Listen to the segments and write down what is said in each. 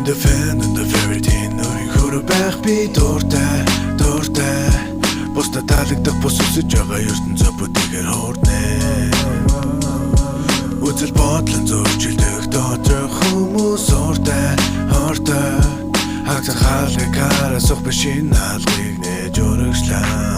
the fan and the very teen нөрийн хөрө байх би дуртай Бусдад таалагдах бус үсэж байгаа ертөнцөө бүтэгээр хуурднэ Үзэл бодлон зөрчилдөх дотор хүмүүс хортой Хагцах хаалгаас ух бишин алгыг нэж өргөжлөө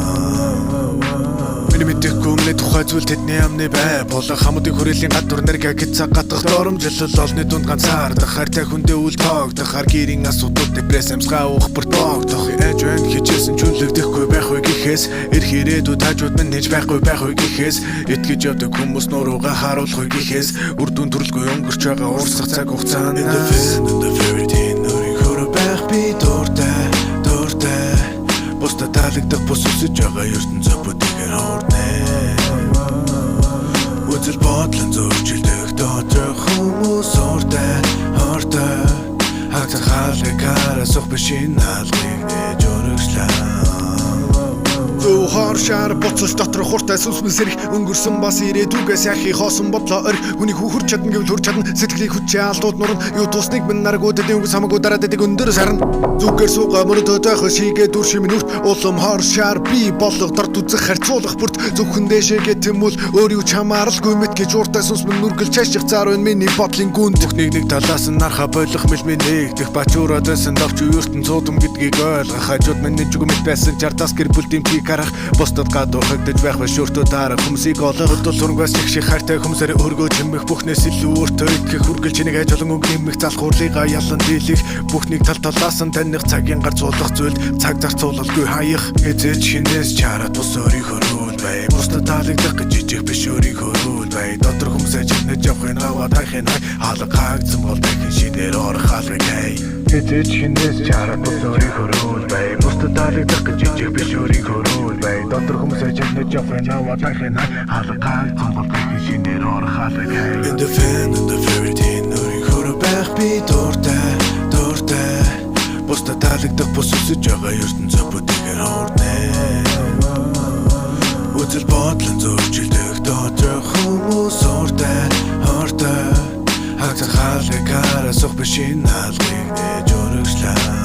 Миний мэдэхгүй өмнө тухай зүйл тэдний амны бай Булах хамуудын хүрээлийн гадуур нэргээ гэт цаг гадах доромжлол олны дунд ганцаардах Хайртай хүндээ үл тоогдох Хар гэрийн асуудууд депресс амсгаа уух бүр тоогдох Эж байна хичээсэн чүнлэгдэхгүй байх вэ гэхээс Ирэх ирээдүйд хажууд минь нэж байхгүй байх вэ гэхээс Итгэж явдаг хүмүүс нуруугаа харуулах вэ гэхээс Үр дүн төрөлгүй өнгөрч байгаа уурсах цаг хугацаанаас нөрийн хөрө байх би дуртай Бусдад таалагдах бус үсэж байгаа ертөнцөө бүтэгээр хуурднэ Үзэл бодлон зөрчилдөх дотор хүмүүс хортой Хагцах хаалгаас ух бишин алгыг нэж өргөжлөө Зөөхөр шар боцолж дотор хуртай сүнс сэрэх өнгөрсөн бас ирээдүгээс яхи хоосон бодлоо орх Хүний хурч чадна гэвэл хурч чадна сэтгэлийн хүчээ алдууд нурна юу тусныг минь наргууд эдийн үгс хамаагүй дараад эдэг өндөр сарна Зүгээр суугаа мөрөдөө тайх шигээ дүр шимэн үрт улам хор шар би болох дорд үзэх харьцуулах бүрт зөвхөн дэшээгээ тэмүүл өөр юу ч хамааралгүй мэт гэж ууртай сүнс минь нүргэл чаших цаар байна миний бодлын гүнд Бүхнийг нэг талаас нь нарха болох мэлмэн нэгдэх бачуураад байсан давч ертөн цуудам гэдгийг ойлгох хажууд минь нэг жүгмэт байсан чардаас гэр бүлтийн гарах бусдад гадуур хагдаж байх биш өөртөө дарах хүмүүсийг олох хөдөл сургаас чигших хайртай хүмүүсээр өргөө чимэх бүхнээс илүү өөртөө итгэх хүргэл чинийг ажил өнгө нэмэх залах хурлыгаа ялан дийлэх бүхнийг тал талаас нь таних цагийн гар цуулах зүйл цаг зарцуулалгүй хаях хэзээч хинээс чараад бус өөрийг хөрөөл бай бусдад таалагдах гэж жижиг биш өөрийг хөрөөл бай дотор хүмүүсээ чигнэж явахын аваад хайхын хаалга хаагдсан бол дахин шинээр орох хаалгыг хай хэзээч хинээс чараад бус өөрийг хөрөөл бай бусдад таалагдах гэж жижиг биш өөрийг хөрөөл бай дотор хүмүүсээ чигнэж явахын аваад хайхын хаалга хаагдсан бол дахин шинээр орох хаалгыг хай In the fan and the very teen нөрийн хөрө байх би дуртай Бусдад таалагдах бус үсэж байгаа ертөнцөө бүтэгээр хуурднэ Үзэл бодлон зөрчилдөх дотор хүмүүс хортой Хагцах хаалгаас ух бишин алгыг нэж өргөжлөө